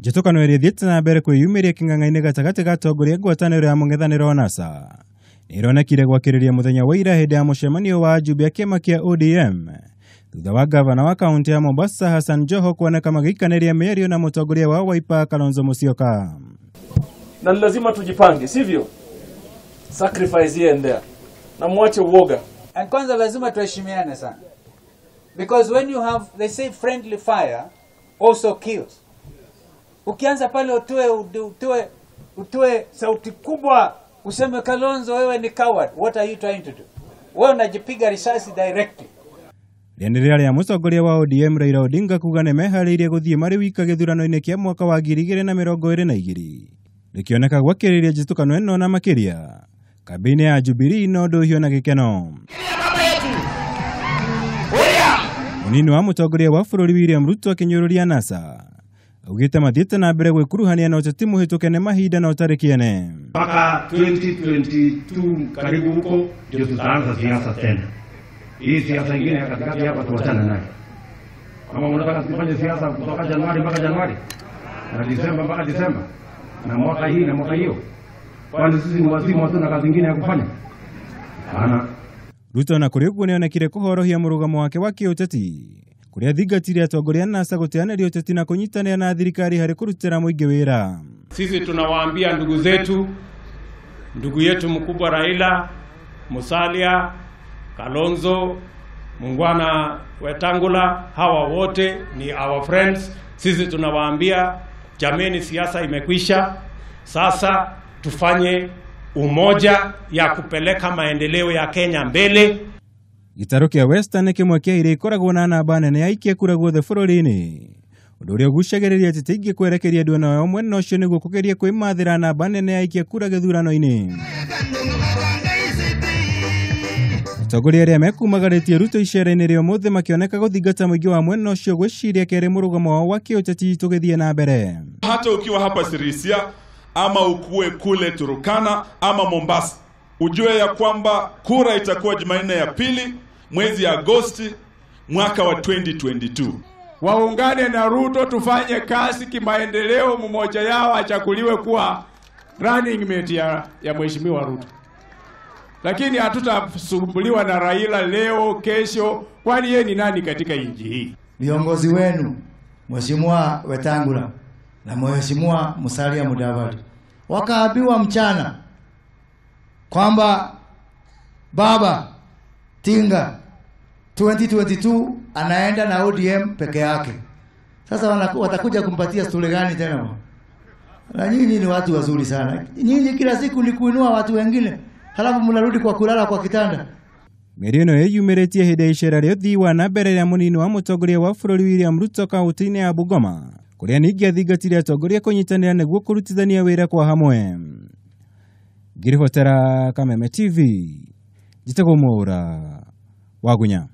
Njĩtũkano ĩrĩa ĩthiĩte na mbere kwĩyumĩria kĩng'ang'ainĩ gatagatĩ ga atongoria ngwataniro ya mung'ethaniro NASA nĩĩronekire gwakĩrĩria mũthenya wa ira hĩndĩ ya mũcemanio wa ajumbe a kiama kia ODM thutha wa gavana wa kaunti ya Mombasa Hassan Joho kuoneka magĩikanĩria mĩario na mũtongoria wa Wiper Kalonzo Musyoka. Na lazima tujipange, sivyo? Sacrifice here and there. Na mwache uoga. And kwanza lazima tuheshimiane sana. Because when you have, they say friendly fire also kills. Ukianza pale utoe sauti kubwa useme Kalonzo wewe ni coward, what are you trying to do? Wewe unajipiga risasi directly. Rĩanĩrĩra rĩa mũtongoria wa ODM Raila Odinga kuuga nĩmeharĩirie gũthiĩ marĩ wika gĩthurano-inĩ kĩa mwaka wa 2022 rĩkĩoneka gwakĩrĩria njĩtũkano ĩno na makĩria kambĩ-inĩ ya Jubilee no ndũhio na gĩkeno. Munini wa mũtongoria wa bũrũri William Ruto akĩnyũrũria NASA augĩte mathiĩte na mbere gwĩkuruhania na ũteti mũhĩtũke nĩ mahinda na ũtarĩ kiene. Mpaka 2022 karibu huko ndio tutaanza siasa tena. Hii siasa nyingine katikati hapa tuachane nayo. Kama mnataka tufanye siasa kutoka Januari mpaka Januari na Disemba mpaka Disemba na mwaka hii na mwaka hiyo, kwani sisi ni wazimu tu na kazi nyingine ya kufanya? Hapana. Ruto na kũrĩ ũguo nĩonekire kũhorohia mũrugamo wake wa kĩũteti kũrĩa thingatire atongoria NASA gũteanĩria ũteti na kũnyitanĩra na thirikari harĩ kũrutĩra mũingĩ wĩra. Sisi tunawaambia ndugu zetu, ndugu yetu mkubwa Raila, Musalia, Kalonzo, Mungwana, Wetangula, hawa wote ni our friends. Sisi tunawaambia jameni, siasa imekwisha. Sasa tufanye umoja ya kupeleka maendeleo ya Kenya mbele. Gĩtarũ kĩa Western nĩ kĩmwe kĩa iria ikoragwo na namba nene ya ikia kura guothe bũrũri-inĩ, ũndũ ũrĩa ũgucagĩrĩria atĩ tingĩ kwerekeria andũ nao mwena ũcio nĩguo kũgeria kwĩmathĩra namba nene ya ikia kura gĩthurano-inĩ. Atongoria arĩa mekumagaritio Ruto icera-inĩ rĩa ũmũthĩ makĩoneka gũthingata mũingĩ wa mwena ũcio gwĩciria kerĩ mũrugamo wao wa kĩũteti tũgĩthiĩ na mbere. Hata ukiwa hapa Sirisia ama ukue kule Turkana ama Mombasa, ujue ya kwamba kura itakuwa Jumanne ya pili mwezi Agosti mwaka wa 2022. Waungane na Ruto tufanye kazi kimaendeleo, mmoja yao achakuliwe kuwa running mate ya mheshimiwa Ruto. Lakini hatutasumbuliwa na Raila leo kesho, kwani yeye ni nani katika nchi hii? Viongozi wenu Mheshimiwa Wetangula na Mheshimiwa Musalia Mudavadi wakaambiwa mchana kwamba baba Tinga 2022 anaenda na ODM peke yake. Sasa watakuja kumpatia stule gani tena? Na nyinyi ni watu wazuri sana. Nyinyi kila siku ni kuinua watu wengine, halafu mnarudi kwa kulala kwa kitanda. Mĩario ĩno yeyumĩrĩtie hĩndĩ ya icera rĩa ũthii wa na mbere rĩa mũnini wa mũtongoria wa bũrũri William Ruto kaunti-inĩ ya Bungoma, kũrĩa ningĩ athingatire atongoria kũnyitanĩra nĩguo kũrutithania wĩra kwa hamwe. Ngĩribotera Kameme TV, njĩtagwo Mwaura wa Gunya.